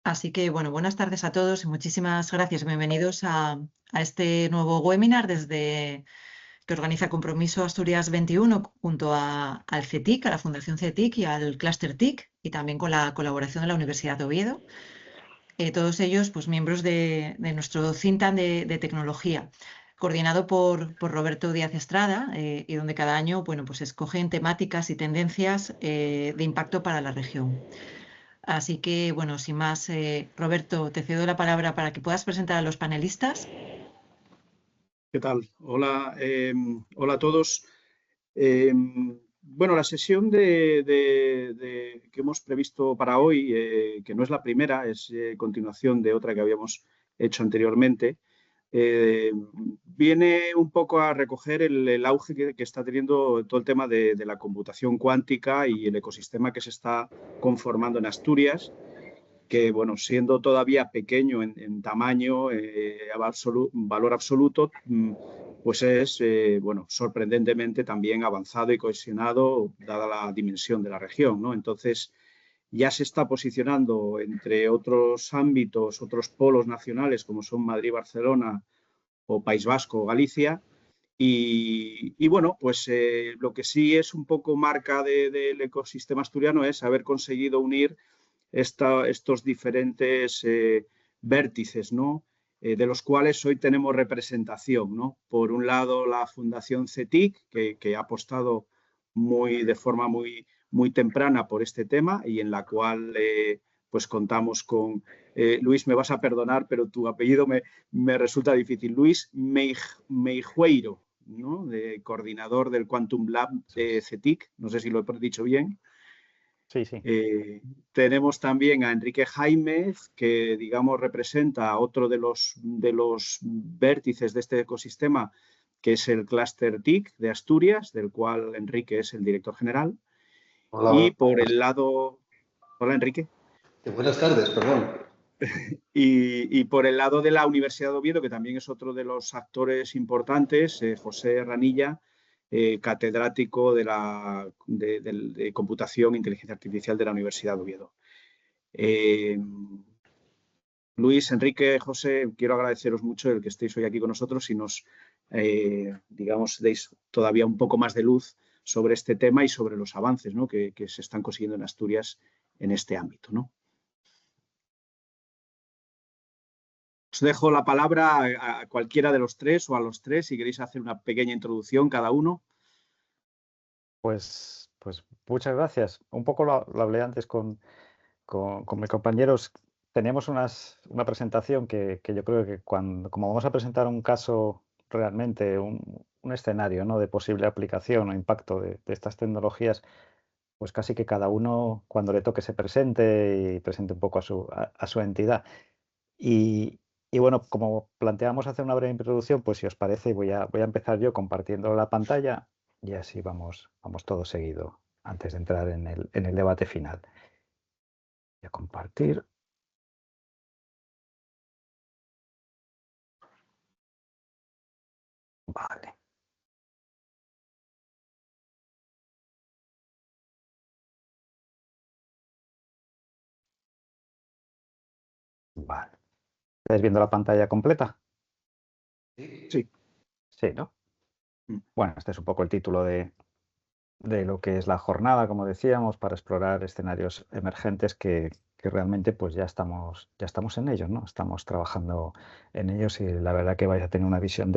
Así que, bueno, buenas tardes a todos y muchísimas gracias. Bienvenidos a este nuevo webinar que organiza Compromiso Asturias 21 junto al CETIC, a la Fundación CETIC y al Cluster TIC, y también con la colaboración de la Universidad de Oviedo. Todos ellos, pues, miembros de nuestro think tank de tecnología, coordinado por Roberto Díaz Estrada, y donde cada año, bueno, pues escogen temáticas y tendencias de impacto para la región. Así que, bueno, sin más, Roberto, te cedo la palabra para que puedas presentar a los panelistas. ¿Qué tal? Hola, hola a todos. Bueno, la sesión que hemos previsto para hoy, que no es la primera, es continuación de otra que habíamos hecho anteriormente, viene un poco a recoger el auge que está teniendo todo el tema de la computación cuántica y el ecosistema que se está conformando en Asturias, que, bueno, siendo todavía pequeño en tamaño, valor absoluto, pues es, bueno, sorprendentemente también avanzado y cohesionado, dada la dimensión de la región, ¿no? Entonces, ya se está posicionando entre otros ámbitos, otros polos nacionales, como son Madrid, Barcelona o País Vasco o Galicia. Y bueno, pues lo que sí es un poco marca del ecosistema asturiano es haber conseguido unir estos diferentes vértices, ¿no? De los cuales hoy tenemos representación, ¿no? Por un lado, la Fundación CETIC, que ha apostado de forma muy temprana por este tema y en la cual pues contamos con, Luis, me vas a perdonar, pero tu apellido me resulta difícil, Luis Meijueiro, ¿no? Coordinador del Quantum Lab de CETIC, no sé si lo he dicho bien. Sí, sí. Tenemos también a Enrique Jaimez, que, digamos, representa otro de los vértices de este ecosistema, que es el Cluster TIC de Asturias, del cual Enrique es el director general. Hola. Y por el lado... Hola, Enrique. Buenas tardes, perdón. Y por el lado de la Universidad de Oviedo, que también es otro de los actores importantes, José Ranilla, catedrático de computación e inteligencia artificial de la Universidad de Oviedo. Luis, Enrique, José, quiero agradeceros mucho el que estéis hoy aquí con nosotros y nos, digamos, deis todavía un poco más de luz sobre este tema y sobre los avances, ¿no? que se están consiguiendo en Asturias en este ámbito, ¿no? Os dejo la palabra a cualquiera de los tres o a los tres si queréis hacer una pequeña introducción cada uno. Pues muchas gracias. Un poco lo hablé antes con mis compañeros. Teníamos una presentación que yo creo que como vamos a presentar un caso realmente, un escenario, ¿no?, de posible aplicación o impacto de estas tecnologías, pues casi que cada uno, cuando le toque, se presente y presente un poco a su entidad. Y bueno, como planteamos hacer una breve introducción, pues si os parece, voy a empezar yo compartiendo la pantalla y así vamos todo seguido antes de entrar en el debate final. Voy a compartir. Vale. Vale. ¿Estáis viendo la pantalla completa? Sí. Sí, ¿no? Bueno, este es un poco el título de lo que es la jornada, como decíamos, para explorar escenarios emergentes que realmente pues ya estamos en ellos, ¿no? Estamos trabajando en ellos y la verdad que vais a tener una visión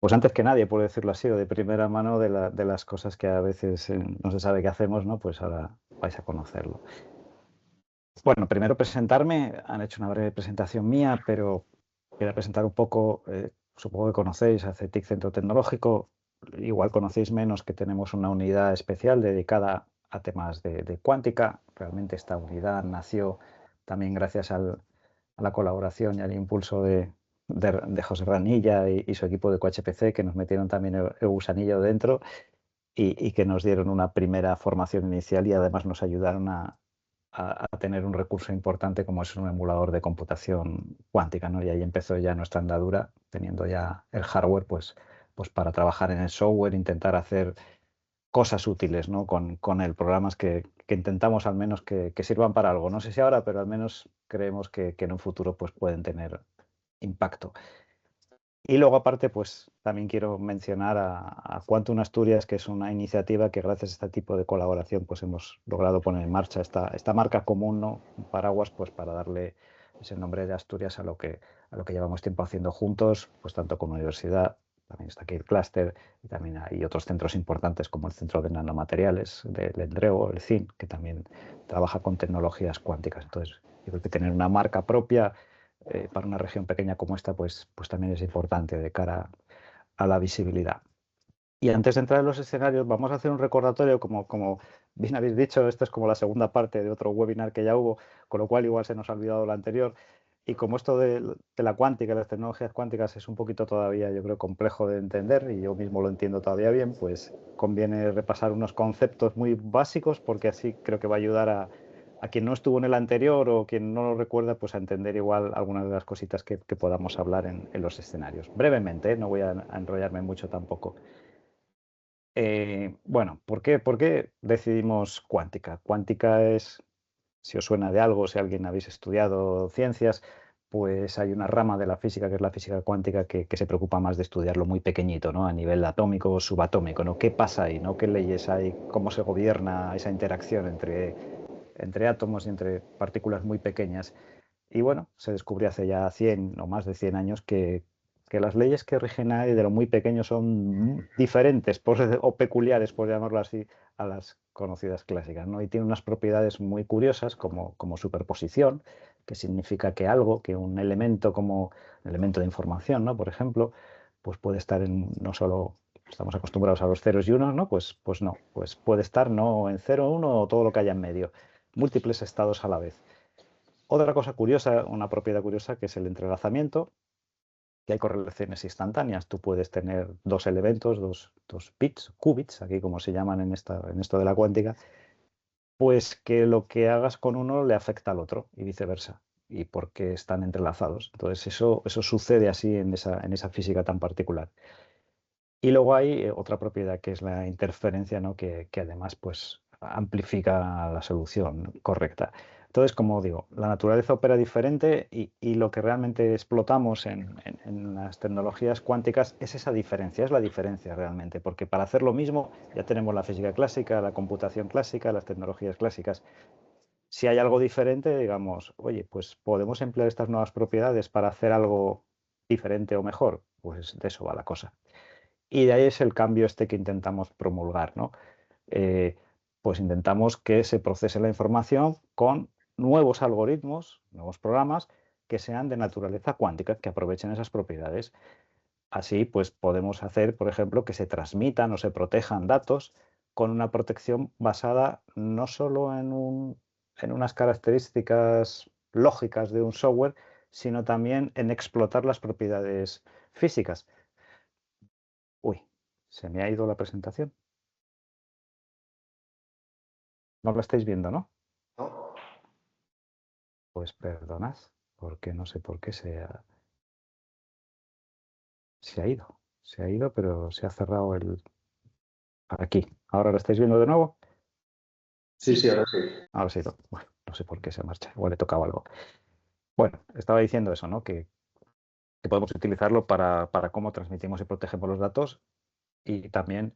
pues antes que nadie, por decirlo así, o de primera mano de las cosas que a veces no se sabe qué hacemos, ¿no? Pues ahora vais a conocerlo. Bueno, primero presentarme. Han hecho una breve presentación mía, pero quería presentar un poco, supongo que conocéis a CETIC Centro Tecnológico. Igual conocéis menos que tenemos una unidad especial dedicada a temas de cuántica. Realmente esta unidad nació también gracias a la colaboración y al impulso de José Ranilla y su equipo de QHPC, que nos metieron también el gusanillo dentro y que nos dieron una primera formación inicial y además nos ayudaron a tener un recurso importante como es un emulador de computación cuántica, ¿no? Y ahí empezó ya nuestra andadura, teniendo ya el hardware, pues para trabajar en el software, intentar hacer cosas útiles, ¿no? con él, programas que intentamos al menos que sirvan para algo. No sé si ahora, pero al menos creemos que en un futuro pues, pueden tener impacto. Y luego, aparte, pues también quiero mencionar a Quantum Asturias, que es una iniciativa que gracias a este tipo de colaboración pues hemos logrado poner en marcha esta marca común, ¿no? Un paraguas, pues para darle ese nombre de Asturias a lo que llevamos tiempo haciendo juntos, pues tanto como universidad, también está aquí el clúster, y también hay otros centros importantes como el Centro de Nanomateriales del ENDREO, el CIN, que también trabaja con tecnologías cuánticas. Entonces, yo creo que tener una marca propia para una región pequeña como esta, pues también es importante de cara a la visibilidad. Y antes de entrar en los escenarios, vamos a hacer un recordatorio, como bien habéis dicho, esto es como la segunda parte de otro webinar que ya hubo, con lo cual igual se nos ha olvidado lo anterior. Y como esto de la cuántica, las tecnologías cuánticas es un poquito todavía, yo creo, complejo de entender, y yo mismo lo entiendo todavía bien, pues conviene repasar unos conceptos muy básicos, porque así creo que va a ayudar a quien no estuvo en el anterior o quien no lo recuerda, pues a entender igual algunas de las cositas que podamos hablar en los escenarios. Brevemente, no voy a enrollarme mucho tampoco. Bueno, ¿por qué decidimos cuántica? Cuántica es, si os suena de algo, si alguien habéis estudiado ciencias, pues hay una rama de la física, que es la física cuántica, que se preocupa más de estudiarlo muy pequeñito, ¿no? A nivel atómico o subatómico, ¿no? ¿Qué pasa ahí, ¿no? ¿Qué leyes hay? ¿Cómo se gobierna esa interacción entre átomos y entre partículas muy pequeñas? Y bueno, se descubrió hace ya 100 o más de 100 años que las leyes que rigen ahí de lo muy pequeño son diferentes o peculiares, por llamarlo así, a las conocidas clásicas, ¿no? Y tiene unas propiedades muy curiosas como superposición, que significa que un elemento como un elemento de información, ¿no? Por ejemplo, pues puede estar no solo estamos acostumbrados a los ceros y unos, ¿no? Pues no, pues puede estar no en 0, 1 o todo lo que haya en medio, múltiples estados a la vez. Otra cosa curiosa, una propiedad curiosa, que es el entrelazamiento, que hay correlaciones instantáneas. Tú puedes tener dos elementos, dos bits, qubits, aquí como se llaman en esto de la cuántica, pues que lo que hagas con uno le afecta al otro y viceversa, y porque están entrelazados. Entonces eso sucede así en esa física tan particular. Y luego hay otra propiedad que es la interferencia, ¿no? que además pues, amplifica la solución correcta. Entonces, como digo, la naturaleza opera diferente y lo que realmente explotamos en las tecnologías cuánticas es esa diferencia, es la diferencia realmente, porque para hacer lo mismo ya tenemos la física clásica, la computación clásica, las tecnologías clásicas. Si hay algo diferente, digamos, oye, pues podemos emplear estas nuevas propiedades para hacer algo diferente o mejor, pues de eso va la cosa. Y de ahí es el cambio este que intentamos promulgar, ¿no? Pues intentamos que se procese la información con nuevos algoritmos, nuevos programas que sean de naturaleza cuántica, que aprovechen esas propiedades. Así, pues podemos hacer, por ejemplo, que se transmitan o se protejan datos con una protección basada no solo en unas características lógicas de un software, sino también en explotar las propiedades físicas. Uy, se me ha ido la presentación. No la estáis viendo, ¿no? ¿No? Pues perdonad, porque no sé por qué se ha ido. Se ha ido, pero se ha cerrado aquí. ¿Ahora la estáis viendo de nuevo? Sí, ahora sí. Ahora se ha ido. Bueno, no sé por qué se marcha. Igual le tocaba algo. Bueno, estaba diciendo eso, ¿no? Que podemos utilizarlo para cómo transmitimos y protegemos los datos y también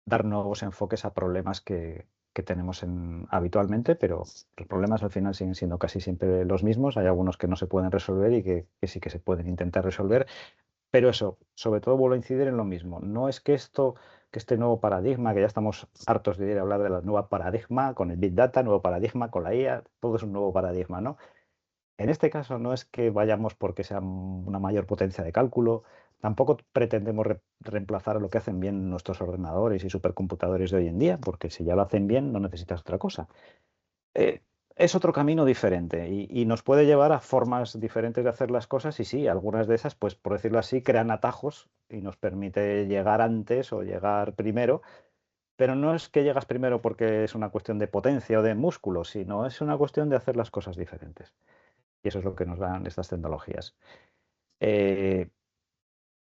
dar nuevos enfoques a problemas que tenemos habitualmente, pero los problemas al final siguen siendo casi siempre los mismos. Hay algunos que no se pueden resolver y que sí que se pueden intentar resolver, pero eso, sobre todo vuelvo a incidir en lo mismo. No es que este nuevo paradigma, que ya estamos hartos de hablar de la nueva paradigma, con el Big Data, nuevo paradigma, con la IA, todo es un nuevo paradigma, ¿no? En este caso no es que vayamos porque sea una mayor potencia de cálculo, tampoco pretendemos reemplazar lo que hacen bien nuestros ordenadores y supercomputadores de hoy en día, porque si ya lo hacen bien no necesitas otra cosa. Es otro camino diferente y nos puede llevar a formas diferentes de hacer las cosas y sí, algunas de esas, pues por decirlo así, crean atajos y nos permite llegar antes o llegar primero, pero no es que llegas primero porque es una cuestión de potencia o de músculo, sino es una cuestión de hacer las cosas diferentes. Y eso es lo que nos dan estas tecnologías.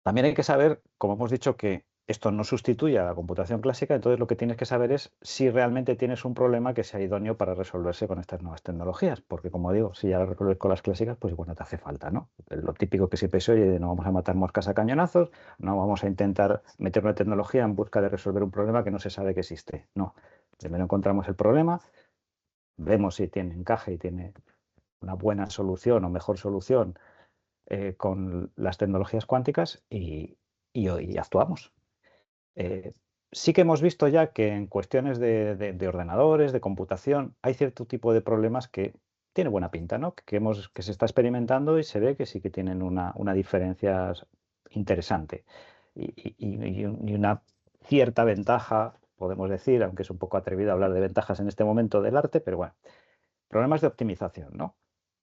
También hay que saber, como hemos dicho, que esto no sustituye a la computación clásica, entonces lo que tienes que saber es si realmente tienes un problema que sea idóneo para resolverse con estas nuevas tecnologías, porque como digo, si ya lo resuelves con las clásicas, pues igual no te hace falta, ¿no? Lo típico que siempre se oye de no vamos a matar moscas a cañonazos, no vamos a intentar meter una tecnología en busca de resolver un problema que no se sabe que existe. No, primero encontramos el problema, vemos si tiene encaje y tiene una buena solución o mejor solución con las tecnologías cuánticas y actuamos. Sí que hemos visto ya que en cuestiones de ordenadores, de computación, hay cierto tipo de problemas que tiene buena pinta, ¿no? Que se está experimentando y se ve que sí que tienen una diferencia interesante y una cierta ventaja, podemos decir, aunque es un poco atrevido hablar de ventajas en este momento del arte, pero bueno, problemas de optimización, ¿no?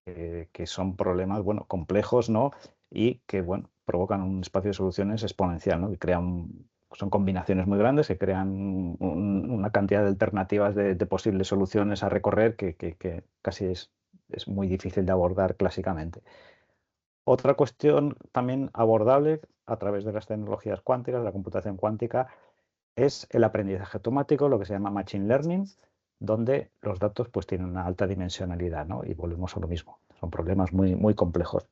Que son problemas, bueno, complejos, ¿no? Y que, bueno, provocan un espacio de soluciones exponencial, ¿no? Y son combinaciones muy grandes que crean una cantidad de alternativas de posibles soluciones a recorrer que casi es muy difícil de abordar clásicamente. Otra cuestión también abordable a través de las tecnologías cuánticas, de la computación cuántica, es el aprendizaje automático, lo que se llama machine learning, donde los datos pues tienen una alta dimensionalidad, ¿no? Y volvemos a lo mismo. Son problemas muy, muy complejos.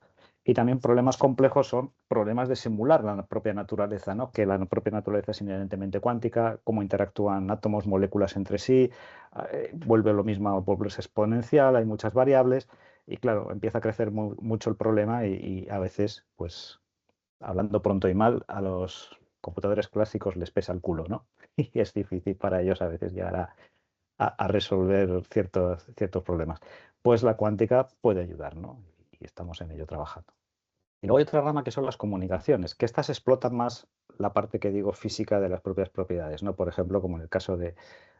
Y también problemas complejos son problemas de simular la propia naturaleza, ¿no? Que la propia naturaleza es inherentemente cuántica, cómo interactúan átomos, moléculas entre sí, vuelve lo mismo, vuelve exponencial, hay muchas variables y claro, empieza a crecer mucho el problema y a veces, pues, hablando pronto y mal, a los computadores clásicos les pesa el culo, ¿no? Y es difícil para ellos a veces llegar a resolver ciertos problemas. Pues la cuántica puede ayudar, ¿no? Y estamos en ello trabajando. Y luego hay otra rama que son las comunicaciones, que estas explotan más la parte que digo física de las propias propiedades, ¿no? Por ejemplo, como en el caso de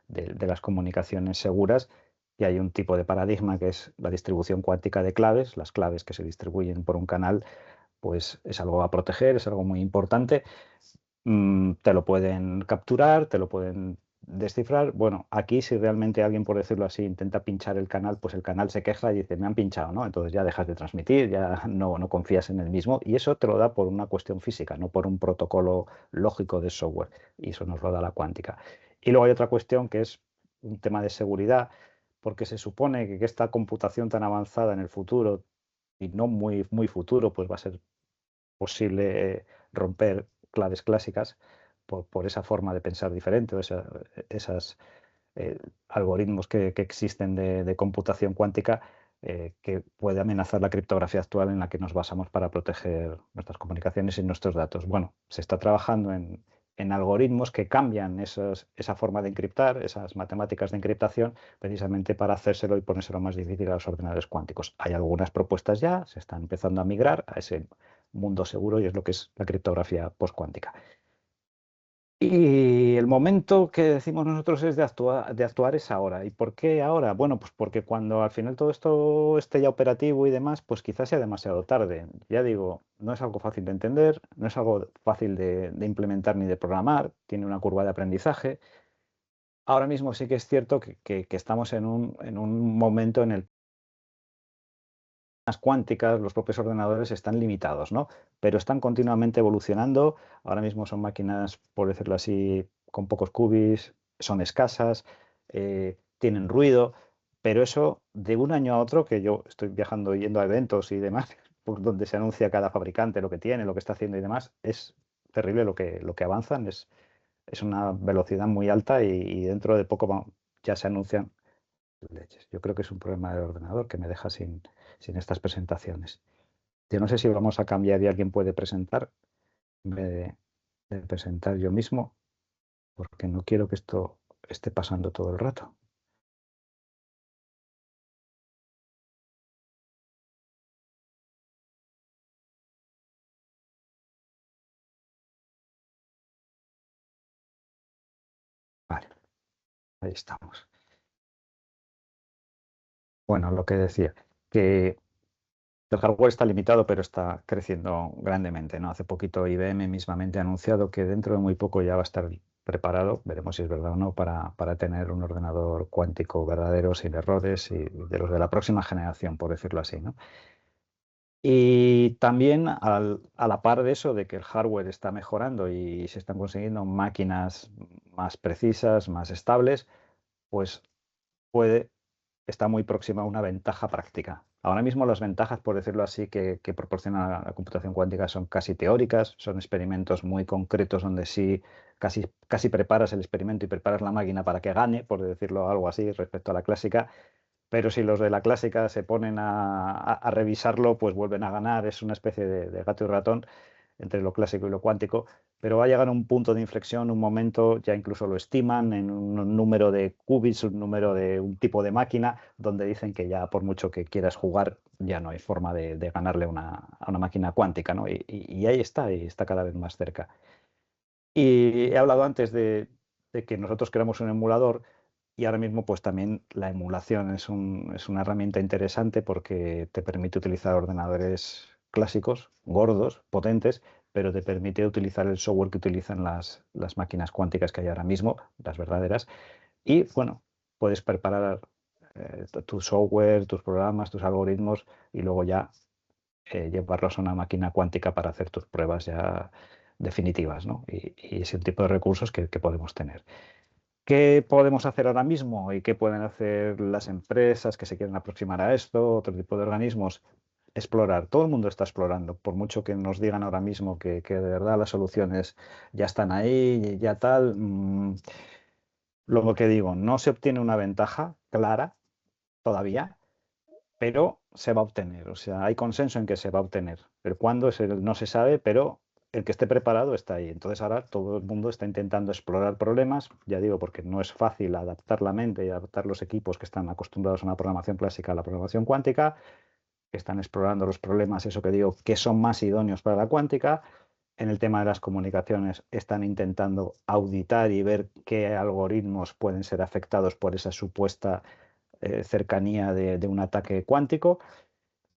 las comunicaciones seguras, y hay un tipo de paradigma que es la distribución cuántica de claves, las claves que se distribuyen por un canal pues es algo a proteger, es algo muy importante. Te lo pueden capturar, te lo pueden descifrar. Bueno, aquí si realmente alguien, por decirlo así, intenta pinchar el canal, pues el canal se queja y dice, me han pinchado, ¿no? Entonces ya dejas de transmitir, ya no confías en el mismo y eso te lo da por una cuestión física, no por un protocolo lógico de software. Y eso nos lo da la cuántica. Y luego hay otra cuestión que es un tema de seguridad, porque se supone que esta computación tan avanzada en el futuro y no muy, muy futuro, pues va a ser posible romper claves clásicas por esa forma de pensar diferente, o esos algoritmos que existen de computación cuántica que puede amenazar la criptografía actual en la que nos basamos para proteger nuestras comunicaciones y nuestros datos. Bueno, se está trabajando en algoritmos que cambian esa forma de encriptar, esas matemáticas de encriptación, precisamente para hacérselo y ponérselo más difícil a los ordenadores cuánticos. Hay algunas propuestas ya, se están empezando a migrar a ese mundo seguro y es lo que es la criptografía postcuántica. Y el momento que decimos nosotros es de actuar es ahora. ¿Y por qué ahora? Bueno, pues porque cuando al final todo esto esté ya operativo y demás, pues quizás sea demasiado tarde. Ya digo, no es algo fácil de entender, no es algo fácil de implementar ni de programar, tiene una curva de aprendizaje. Ahora mismo sí que es cierto que estamos en un momento en el las cuánticas, los propios ordenadores están limitados, ¿no? Pero están continuamente evolucionando. Ahora mismo son máquinas, por decirlo así, con pocos qubits, son escasas, tienen ruido, pero eso de un año a otro, que yo estoy viajando yendo a eventos y demás, pues donde se anuncia cada fabricante lo que tiene, lo que está haciendo y demás, es terrible lo que avanzan, es una velocidad muy alta y dentro de poco ya se anuncian leches. Yo creo que es un problema del ordenador que me deja sin estas presentaciones. Yo no sé si vamos a cambiar y alguien puede presentar en vez de presentar yo mismo, porque no quiero que esto esté pasando todo el rato. Vale, ahí estamos. Bueno, lo que decía, que el hardware está limitado, pero está creciendo grandemente, ¿no? Hace poquito IBM mismamente ha anunciado que dentro de muy poco ya va a estar preparado, veremos si es verdad o no, para tener un ordenador cuántico verdadero, sin errores y de los de la próxima generación, por decirlo así, ¿no? Y también a la par de eso, de que el hardware está mejorando y se están consiguiendo máquinas más precisas, más estables, pues está muy próxima a una ventaja práctica. Ahora mismo las ventajas, por decirlo así, que proporciona la computación cuántica son casi teóricas, son experimentos muy concretos donde sí casi preparas el experimento y preparas la máquina para que gane, por decirlo algo así, respecto a la clásica. Pero si los de la clásica se ponen a revisarlo, pues vuelven a ganar. Es una especie de gato y ratón entre lo clásico y lo cuántico, pero va a llegar a un punto de inflexión, un momento, ya incluso lo estiman en un número de qubits, un número de un tipo de máquina, donde dicen que ya por mucho que quieras jugar, ya no hay forma de ganarle a una máquina cuántica, ¿no? Y ahí está, y está cada vez más cerca. Y he hablado antes de que nosotros creamos un emulador y ahora mismo pues también la emulación es una herramienta interesante porque te permite utilizar ordenadores clásicos, gordos, potentes, pero te permite utilizar el software que utilizan las máquinas cuánticas que hay ahora mismo, las verdaderas, y bueno, puedes preparar tu software, tus programas, tus algoritmos y luego ya llevarlos a una máquina cuántica para hacer tus pruebas ya definitivas, ¿no? Y ese tipo de recursos que podemos tener. ¿Qué podemos hacer ahora mismo y qué pueden hacer las empresas que se quieren aproximar a esto, otro tipo de organismos? Explorar. Todo el mundo está explorando, por mucho que nos digan ahora mismo que de verdad las soluciones ya están ahí, ya tal. Lo que digo, no se obtiene una ventaja clara todavía, pero se va a obtener. O sea, hay consenso en que se va a obtener. El cuándo no se sabe, pero el que esté preparado está ahí. Entonces ahora todo el mundo está intentando explorar problemas, ya digo, porque no es fácil adaptar la mente y adaptar los equipos que están acostumbrados a una programación clásica a la programación cuántica, que están explorando los problemas, eso que digo, que son más idóneos para la cuántica. En el tema de las comunicaciones están intentando auditar y ver qué algoritmos pueden ser afectados por esa supuesta cercanía de un ataque cuántico.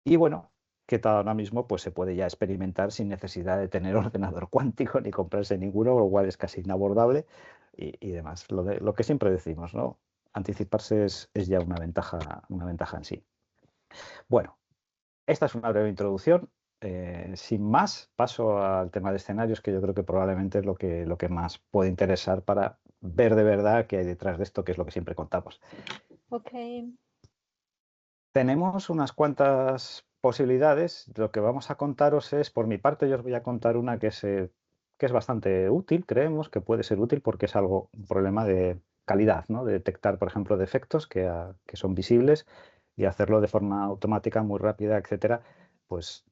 Y bueno, que ahora mismo pues, se puede ya experimentar sin necesidad de tener ordenador cuántico ni comprarse ninguno, lo cual es casi inabordable y demás. Lo que siempre decimos, ¿no? Anticiparse es ya una ventaja en sí. Bueno, esta es una breve introducción. Sin más, paso al tema de escenarios, que yo creo que probablemente es lo que más puede interesar para ver de verdad qué hay detrás de esto, que es lo que siempre contamos. Ok. Tenemos unas cuantas posibilidades. Lo que vamos a contaros es, por mi parte, yo os voy a contar una que es bastante útil, creemos que puede ser útil porque es un problema de calidad, ¿no? De detectar, por ejemplo, defectos que son visibles y hacerlo de forma automática, muy rápida, etcétera. Pues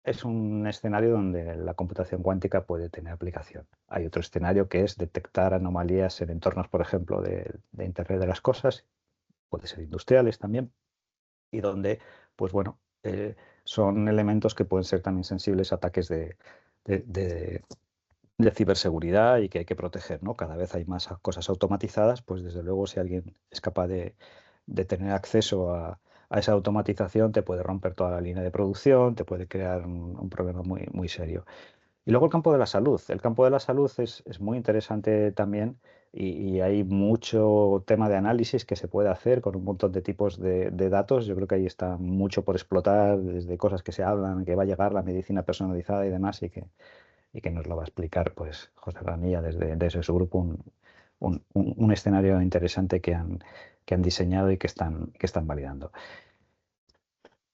es un escenario donde la computación cuántica puede tener aplicación. Hay otro escenario que es detectar anomalías en entornos, por ejemplo, de Internet de las cosas, puede ser industriales también y donde, pues bueno, son elementos que pueden ser también sensibles a ataques de- de- de ciberseguridad y que hay que proteger, ¿no? Cada vez hay más cosas automatizadas, pues desde luego si alguien es capaz de tener acceso a esa automatización, te puede romper toda la línea de producción, te puede crear un problema muy, muy serio. Y luego el campo de la salud. El campo de la salud es muy interesante también y hay mucho tema de análisis que se puede hacer con un montón de tipos de datos. Yo creo que ahí está mucho por explotar, desde cosas que se hablan, que va a llegar la medicina personalizada y demás, y que nos lo va a explicar pues José Ramilla desde su grupo, un escenario interesante que han diseñado y que están validando.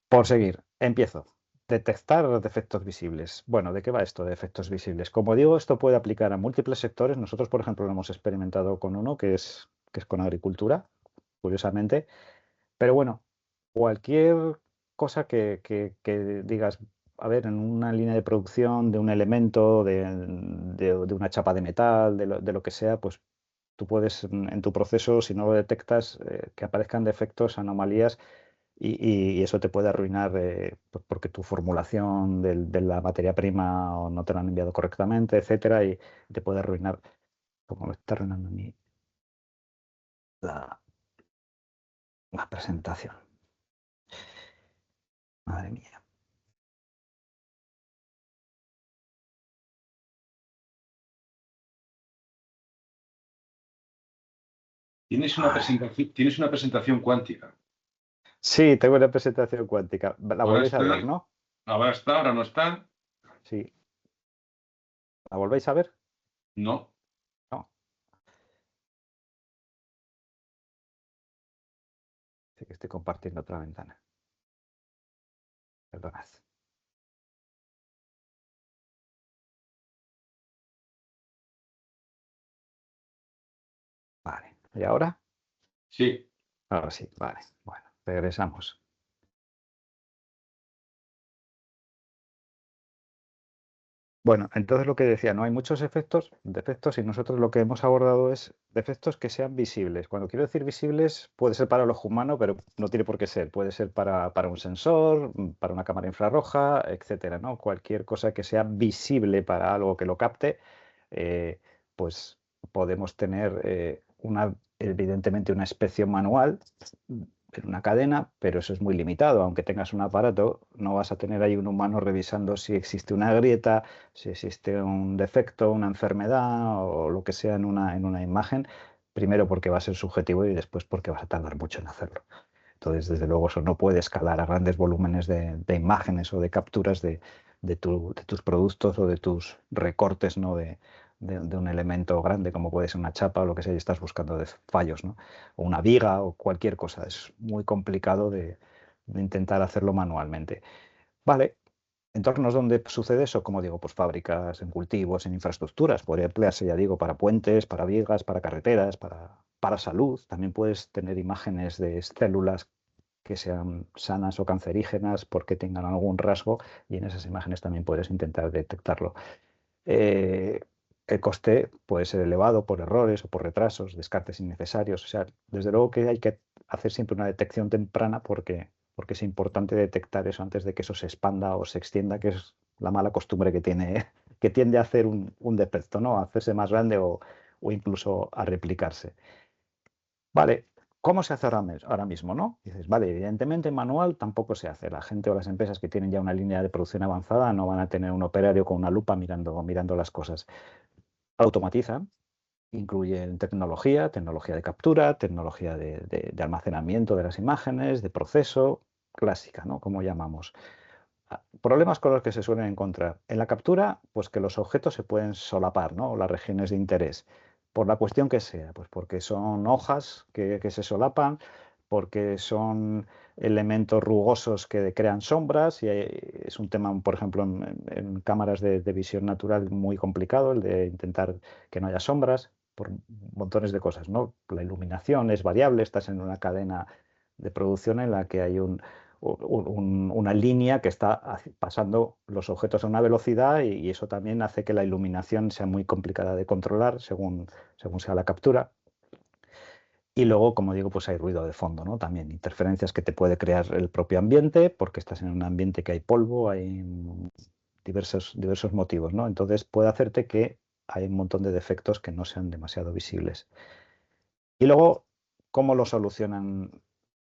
Por seguir, empiezo. Detectar defectos visibles. Bueno, ¿de qué va esto de efectos visibles? Como digo, esto puede aplicar a múltiples sectores. Nosotros, por ejemplo, lo hemos experimentado con uno que es con agricultura, curiosamente. Pero bueno, cualquier cosa que digas, a ver, en una línea de producción de un elemento, de una chapa de metal, de lo que sea, pues tú puedes en tu proceso, si no lo detectas, que aparezcan defectos, anomalías y eso te puede arruinar pues porque tu formulación de la materia prima o no te la han enviado correctamente, etcétera, y te puede arruinar, como me está arruinando a mí la, la presentación. Madre mía. Tienes una presentación cuántica. Sí, tengo una presentación cuántica. ¿La Ahora volvéis a está, ver, no? Ahora está, ahora no está. Sí. ¿La volvéis a ver? No. No. Sí que estoy compartiendo otra ventana. Perdonad. Vale. ¿Y ahora? Sí. Ahora sí, vale. Bueno, regresamos. Bueno, entonces lo que decía, no hay muchos defectos, y nosotros lo que hemos abordado es defectos que sean visibles. Cuando quiero decir visibles, puede ser para el ojo humano, pero no tiene por qué ser. Puede ser para un sensor, para una cámara infrarroja, etcétera, ¿no? Cualquier cosa que sea visible para algo que lo capte, pues podemos tener evidentemente una inspección manual en una cadena, pero eso es muy limitado. Aunque tengas un aparato, no vas a tener ahí un humano revisando si existe una grieta, si existe un defecto, una enfermedad o lo que sea en una imagen, primero porque va a ser subjetivo y después porque vas a tardar mucho en hacerlo. Entonces, desde luego, eso no puede escalar a grandes volúmenes de imágenes o de capturas de tus productos o de tus recortes, ¿no? de un elemento grande como puede ser una chapa o lo que sea, y estás buscando fallos, ¿no? O una viga o cualquier cosa. Es muy complicado de intentar hacerlo manualmente. Vale, entornos donde sucede eso, como digo, pues fábricas, en cultivos, en infraestructuras. Podría emplearse, ya digo, para puentes, para vigas, para carreteras, para salud. También puedes tener imágenes de células que sean sanas o cancerígenas porque tengan algún rasgo, y en esas imágenes también puedes intentar detectarlo. Eh, el coste puede ser elevado por errores o por retrasos, descartes innecesarios. O sea, desde luego que hay que hacer siempre una detección temprana porque es importante detectar eso antes de que eso se expanda o se extienda, que es la mala costumbre que tiene, que tiende a hacer un defecto, ¿no? A hacerse más grande o incluso a replicarse. Vale, ¿cómo se hace ahora mismo, no? Dices, vale, evidentemente manual tampoco se hace. La gente o las empresas que tienen ya una línea de producción avanzada no van a tener un operario con una lupa mirando las cosas. Automatizan, incluyen tecnología de captura, tecnología de almacenamiento de las imágenes, de proceso, clásica, ¿no? Como llamamos. Problemas con los que se suelen encontrar. En la captura, pues que los objetos se pueden solapar, ¿no? O las regiones de interés. Por la cuestión que sea, pues porque son hojas que se solapan, porque son elementos rugosos que crean sombras, y es un tema, por ejemplo, en cámaras de visión natural muy complicado, el de intentar que no haya sombras, por montones de cosas, ¿no? La iluminación es variable, estás en una cadena de producción en la que hay una línea que está pasando los objetos a una velocidad, y eso también hace que la iluminación sea muy complicada de controlar según sea la captura. Y luego, como digo, pues hay ruido de fondo, ¿no? También interferencias que te puede crear el propio ambiente, porque estás en un ambiente que hay polvo, hay diversos motivos, ¿no? Entonces puede hacerte que hay un montón de defectos que no sean demasiado visibles. Y luego, ¿cómo lo solucionan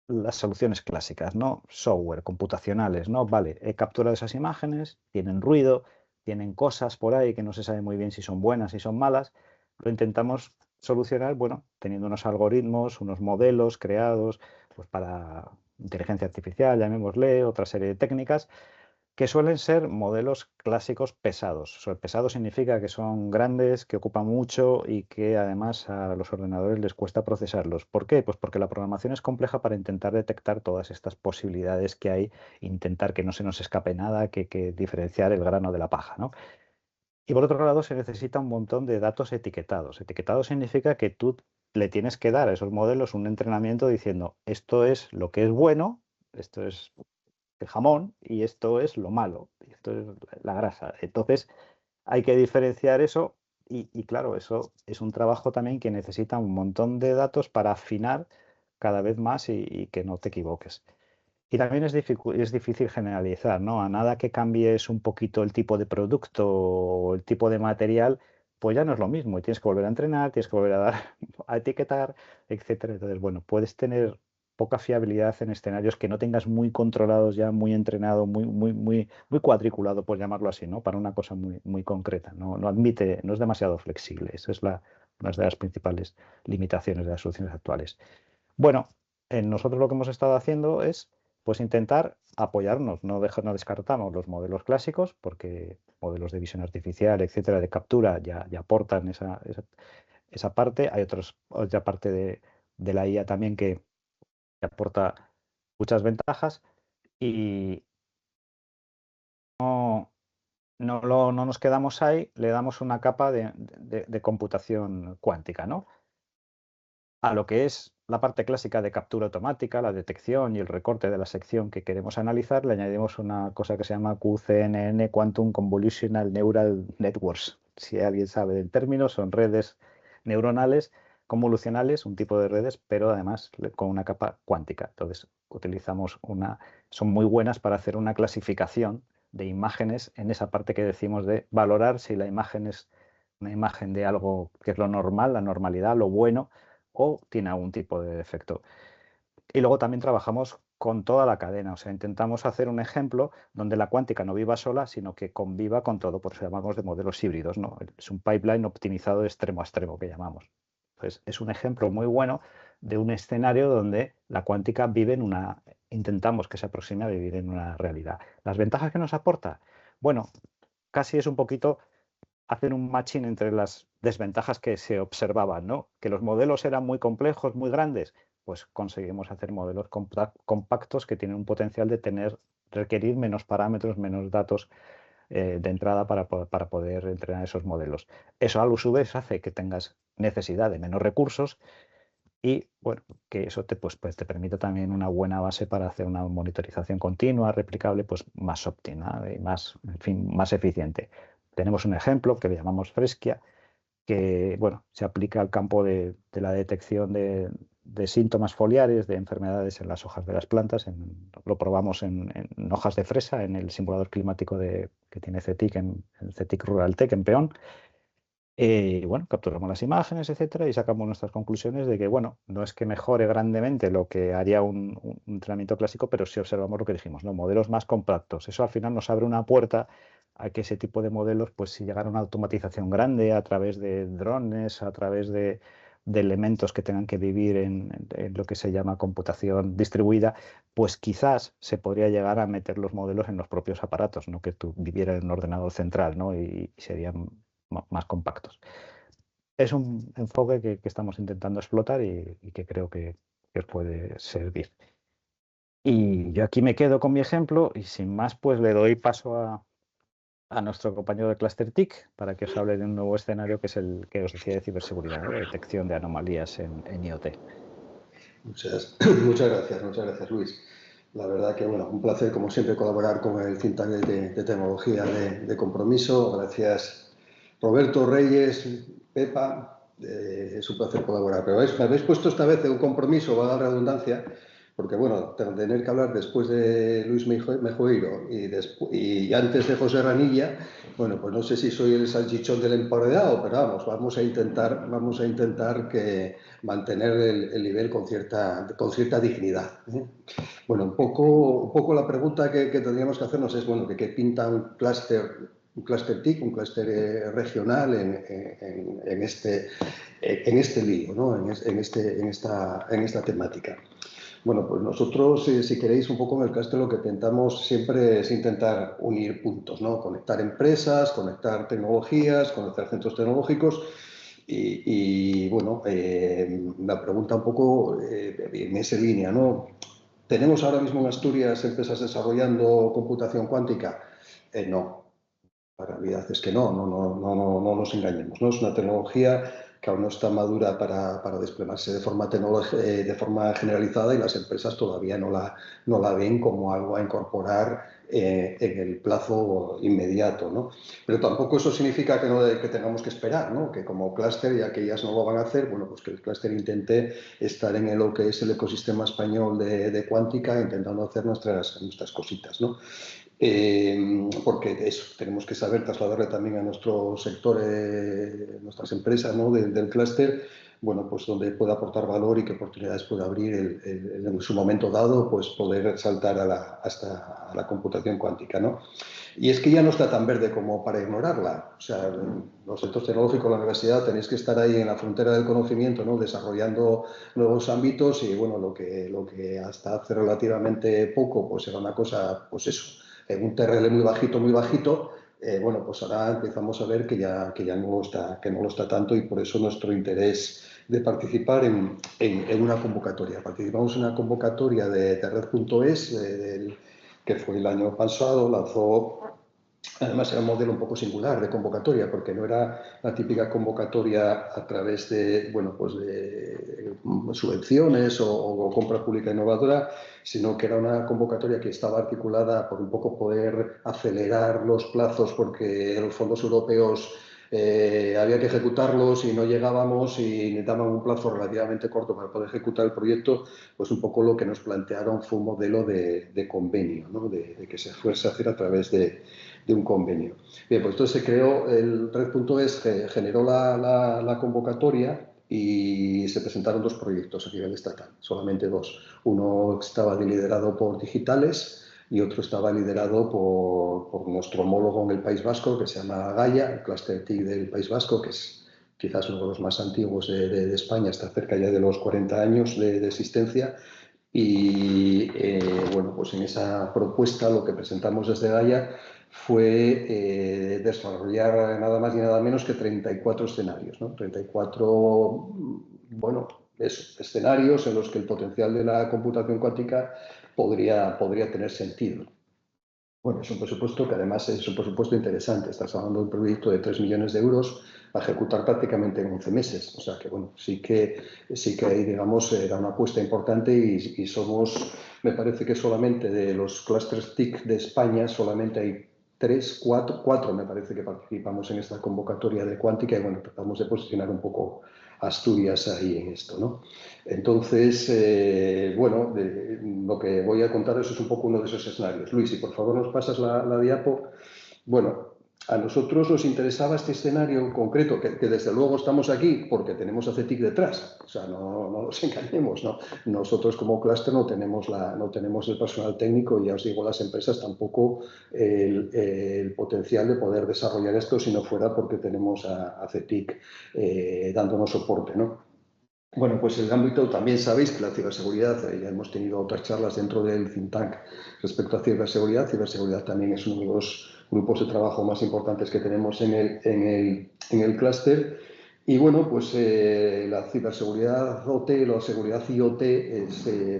las soluciones clásicas, ¿no? Software, computacionales, ¿no? Vale, he capturado esas imágenes, tienen ruido, tienen cosas por ahí que no se sabe muy bien si son buenas, si son malas. Lo intentamos solucionar, bueno, teniendo unos algoritmos, unos modelos creados, pues para inteligencia artificial, llamémosle, otra serie de técnicas, que suelen ser modelos clásicos pesados. Pesado significa que son grandes, que ocupan mucho y que además a los ordenadores les cuesta procesarlos. ¿Por qué? Pues porque la programación es compleja para intentar detectar todas estas posibilidades que hay, intentar que no se nos escape nada, que diferenciar el grano de la paja, ¿no? Y por otro lado se necesita un montón de datos etiquetados. Etiquetado significa que tú le tienes que dar a esos modelos un entrenamiento diciendo, esto es lo que es bueno, esto es el jamón y esto es lo malo, y esto es la grasa. Entonces hay que diferenciar eso, y claro, eso es un trabajo también que necesita un montón de datos para afinar cada vez más y que no te equivoques. Y también es difícil generalizar, ¿no? A nada que cambies un poquito el tipo de producto o el tipo de material, pues ya no es lo mismo y tienes que volver a entrenar, tienes que volver a dar, a etiquetar, etcétera. Entonces, bueno, puedes tener poca fiabilidad en escenarios que no tengas muy controlados ya, muy entrenado, muy cuadriculado, por llamarlo así, ¿no? Para una cosa muy concreta. No admite, no es demasiado flexible. Esa es una de las principales limitaciones de las soluciones actuales. Bueno, nosotros lo que hemos estado haciendo es pues intentar apoyarnos, no descartamos los modelos clásicos, porque modelos de visión artificial, etcétera, de captura ya aportan esa parte. Hay otra parte de la IA también que aporta muchas ventajas y no nos quedamos ahí, le damos una capa de computación cuántica, ¿no? A lo que es la parte clásica de captura automática, la detección y el recorte de la sección que queremos analizar, le añadimos una cosa que se llama QCNN, Quantum Convolutional Neural Networks. Si alguien sabe del término, son redes neuronales convolucionales, un tipo de redes, pero además con una capa cuántica. Entonces, son muy buenas para hacer una clasificación de imágenes en esa parte que decimos de valorar si la imagen es una imagen de algo que es lo normal, la normalidad, lo bueno, o tiene algún tipo de defecto. Y luego también trabajamos con toda la cadena, o sea, intentamos hacer un ejemplo donde la cuántica no viva sola, sino que conviva con todo, por eso llamamos de modelos híbridos, ¿no? Es un pipeline optimizado de extremo a extremo que llamamos. Pues es un ejemplo muy bueno de un escenario donde la cuántica intentamos que se aproxime a vivir en una realidad. ¿Las ventajas que nos aporta? Bueno, casi es un poquito hacer un matching entre las desventajas que se observaban, ¿no? Que los modelos eran muy complejos, muy grandes, pues conseguimos hacer modelos compactos que tienen un potencial de requerir menos parámetros, menos datos de entrada para poder entrenar esos modelos. Eso a su vez hace que tengas necesidad de menos recursos y bueno, que eso te permite también una buena base para hacer una monitorización continua, replicable, pues más óptima y más eficiente. Tenemos un ejemplo que le llamamos Freskia, que bueno, se aplica al campo de la detección de síntomas foliares, de enfermedades en las hojas de las plantas. Lo probamos en hojas de fresa, en el simulador climático que tiene CETIC, en el CETIC Ruraltec en Peón. Bueno, capturamos las imágenes, etcétera, y sacamos nuestras conclusiones de que, bueno, no es que mejore grandemente lo que haría un entrenamiento clásico, pero sí observamos lo que dijimos, ¿no? Modelos más compactos. Eso al final nos abre una puerta a que ese tipo de modelos, pues si llegara a una automatización grande a través de drones, a través de elementos que tengan que vivir en lo que se llama computación distribuida, pues quizás se podría llegar a meter los modelos en los propios aparatos, no que tú vivieras en un ordenador central, ¿no? Y serían más compactos. Es un enfoque que estamos intentando explotar y que creo que os puede servir. Y yo aquí me quedo con mi ejemplo y sin más pues le doy paso a nuestro compañero de Cluster TIC para que os hable de un nuevo escenario que es el que os decía de ciberseguridad, ¿no? De detección de anomalías en IoT. Muchas gracias Luis. La verdad que, bueno, un placer como siempre colaborar con el think tank de tecnología de compromiso. Gracias Roberto, Reyes, Pepa, es un placer colaborar. Pero me habéis puesto esta vez en un compromiso, va a dar redundancia, porque bueno, tener que hablar después de Luis Mejoiro y antes de José Ranilla, bueno, pues no sé si soy el salchichón del emparedado, pero vamos a intentar mantener el nivel con cierta dignidad, ¿eh? Bueno, un poco la pregunta que tendríamos que hacernos es, bueno, ¿qué pinta un clúster TIC, un clúster regional en este lío, ¿no? en esta temática? Bueno, pues nosotros, si queréis, un poco en el clúster lo que intentamos siempre es intentar unir puntos, ¿no? Conectar empresas, conectar tecnologías, conectar centros tecnológicos. Y bueno, la pregunta un poco en esa línea, ¿no? ¿Tenemos ahora mismo en Asturias empresas desarrollando computación cuántica? No. La realidad es que no nos engañemos, ¿no? Es una tecnología que aún no está madura para desplegarse de forma generalizada y las empresas todavía no la ven como algo a incorporar en el plazo inmediato, ¿no? Pero tampoco eso significa que tengamos que esperar, ¿no? Que como clúster, ya que ellas no lo van a hacer, bueno, pues que el clúster intente estar en lo que es el ecosistema español de cuántica, intentando hacer nuestras cositas, ¿no? Porque eso tenemos que saber trasladarle también a nuestro sector, nuestras empresas, ¿no? del clúster, bueno, pues donde pueda aportar valor y qué oportunidades puede abrir en su momento dado, pues poder saltar hasta la computación cuántica, ¿no? Y es que ya no está tan verde como para ignorarla. O sea, los centros tecnológicos de la universidad tenéis que estar ahí en la frontera del conocimiento, ¿no? Desarrollando nuevos ámbitos y, bueno, lo que hasta hace relativamente poco, pues era una cosa, pues eso, en un TRL muy bajito, bueno, pues ahora empezamos a ver que ya no lo está tanto, y por eso nuestro interés de participar en una convocatoria. Participamos en una convocatoria de Red.es, que fue el año pasado. Lanzó, además era un modelo un poco singular de convocatoria, porque no era la típica convocatoria a través de, bueno, pues de subvenciones o compra pública innovadora, sino que era una convocatoria que estaba articulada por un poco poder acelerar los plazos, porque los fondos europeos había que ejecutarlos y no llegábamos y necesitaban un plazo relativamente corto para poder ejecutar el proyecto. Pues un poco lo que nos plantearon fue un modelo de convenio, ¿no? de que se fuese a hacer a través de un convenio. Bien, pues entonces se creó el Red.es, que generó la convocatoria, y se presentaron 2 proyectos a nivel estatal, solamente 2. Uno estaba liderado por Digitales y otro estaba liderado por nuestro homólogo en el País Vasco, que se llama Gaia, el Cluster TIC del País Vasco, que es quizás uno de los más antiguos de España, está cerca ya de los 40 años de existencia. Y bueno, pues en esa propuesta lo que presentamos desde Gaia fue desarrollar nada más y nada menos que 34 escenarios, ¿no? 34, bueno, escenarios en los que el potencial de la computación cuántica podría tener sentido. Bueno, es un presupuesto que además es un presupuesto interesante. Estás hablando de un proyecto de 3 millones de euros a ejecutar prácticamente en 11 meses. O sea que, bueno, sí que ahí, digamos, era una apuesta importante, y somos, me parece que solamente de los clusters TIC de España, solamente hay 4 me parece que participamos en esta convocatoria de cuántica, y, bueno, tratamos de posicionar un poco Asturias ahí en esto, ¿no? Entonces, bueno, lo que voy a contaros es un poco uno de esos escenarios. Luis, si por favor nos pasas la diapo. Bueno, a nosotros nos interesaba este escenario en concreto, que desde luego estamos aquí porque tenemos a CETIC detrás. O sea, no nos engañemos, ¿no? Nosotros como clúster no tenemos el personal técnico, y ya os digo, las empresas tampoco el potencial de poder desarrollar esto si no fuera porque tenemos a CETIC dándonos soporte, ¿no? Bueno, pues el ámbito, también sabéis que la ciberseguridad, ya hemos tenido otras charlas dentro del think tank respecto a ciberseguridad. Ciberseguridad también es uno de los grupos de trabajo más importantes que tenemos en el clúster. Y bueno, pues la ciberseguridad OT, la seguridad IoT,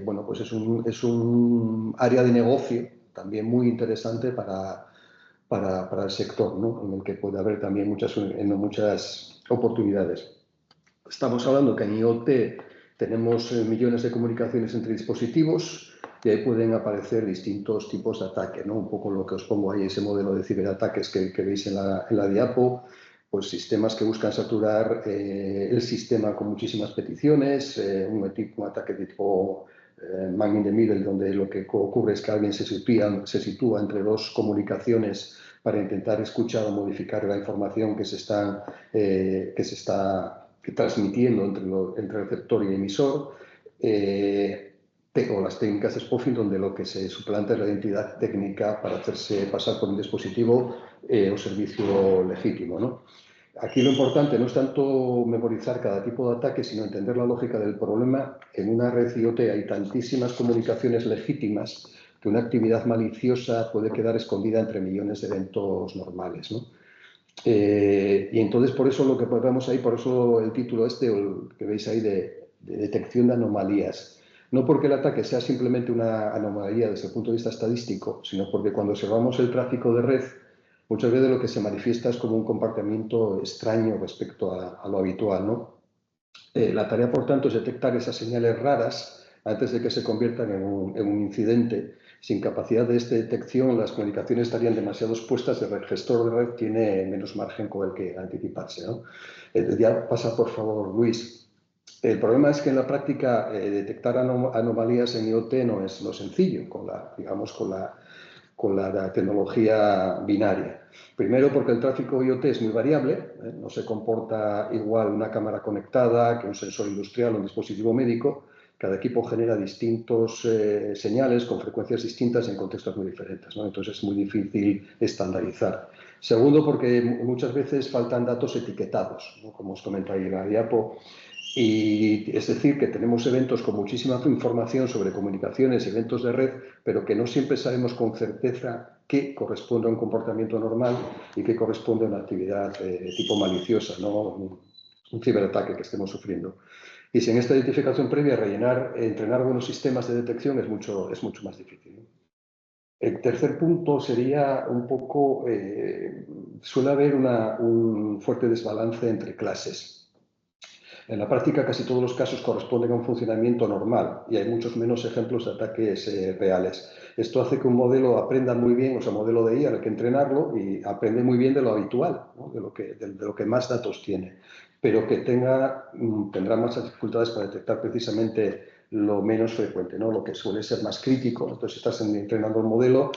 bueno, pues es un área de negocio también muy interesante para el sector, ¿no? En el que puede haber también muchas oportunidades. Estamos hablando que en IoT tenemos millones de comunicaciones entre dispositivos, y ahí pueden aparecer distintos tipos de ataque, ¿no? Un poco lo que os pongo ahí, ese modelo de ciberataques que veis en la diapo, pues sistemas que buscan saturar el sistema con muchísimas peticiones, un ataque de tipo man in the middle, donde lo que ocurre es que alguien se sitúa entre 2 comunicaciones para intentar escuchar o modificar la información que se está transmitiendo entre receptor y emisor, o las técnicas de spoofing, donde lo que se suplanta es la identidad técnica para hacerse pasar por un dispositivo o servicio legítimo, ¿no? Aquí lo importante no es tanto memorizar cada tipo de ataque, sino entender la lógica del problema. En una red IoT hay tantísimas comunicaciones legítimas que una actividad maliciosa puede quedar escondida entre millones de eventos normales, ¿no? Y entonces, por eso lo que vemos ahí, por eso el título que veis ahí de detección de anomalías. No porque el ataque sea simplemente una anomalía desde el punto de vista estadístico, sino porque cuando observamos el tráfico de red, muchas veces lo que se manifiesta es como un comportamiento extraño respecto a lo habitual, ¿no? La tarea, por tanto, es detectar esas señales raras antes de que se conviertan en un incidente. Sin capacidad de detección, las comunicaciones estarían demasiado expuestas y el gestor de red tiene menos margen con el que anticiparse, ¿no? Ya pasa, por favor, Luis. El problema es que en la práctica detectar anomalías en IoT no es lo sencillo, con la tecnología binaria. Primero porque el tráfico IoT es muy variable, no se comporta igual una cámara conectada que un sensor industrial o un dispositivo médico. Cada equipo genera distintos señales con frecuencias distintas en contextos muy diferentes, ¿no? Entonces es muy difícil estandarizar. Segundo, porque muchas veces faltan datos etiquetados, ¿no? Como os comenta ahí en la diapo. Y es decir, que tenemos eventos con muchísima información sobre comunicaciones, eventos de red, pero que no siempre sabemos con certeza qué corresponde a un comportamiento normal y qué corresponde a una actividad de tipo maliciosa, ¿no? Un ciberataque que estemos sufriendo. Y sin esta identificación previa, entrenar buenos sistemas de detección es mucho más difícil, ¿no? El tercer punto sería un poco, suele haber un fuerte desbalance entre clases. En la práctica, casi todos los casos corresponden a un funcionamiento normal y hay muchos menos ejemplos de ataques reales. Esto hace que un modelo aprenda muy bien, o sea, modelo de IA, hay que entrenarlo y aprende muy bien de lo habitual, ¿no? de lo que más datos tiene, pero que tendrá más dificultades para detectar precisamente lo menos frecuente, ¿no? Lo que suele ser más crítico. Entonces, si estás entrenando el modelo,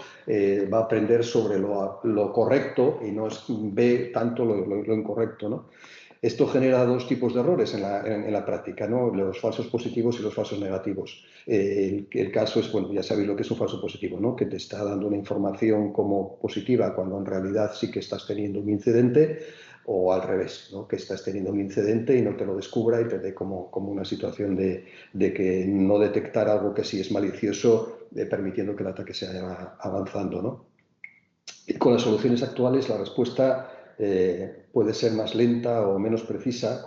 va a aprender sobre lo correcto y no ve tanto lo incorrecto, ¿no? Esto genera dos tipos de errores en la práctica, ¿no? Los falsos positivos y los falsos negativos. El caso es, bueno, ya sabéis lo que es un falso positivo, ¿no? Que te está dando una información como positiva cuando en realidad sí que estás teniendo un incidente, o al revés, ¿no? Que estás teniendo un incidente y no te lo descubra y te dé como una situación de que no detectar algo que sí es malicioso, permitiendo que el ataque se vaya avanzando, ¿no? Y con las soluciones actuales la respuesta puede ser más lenta o menos precisa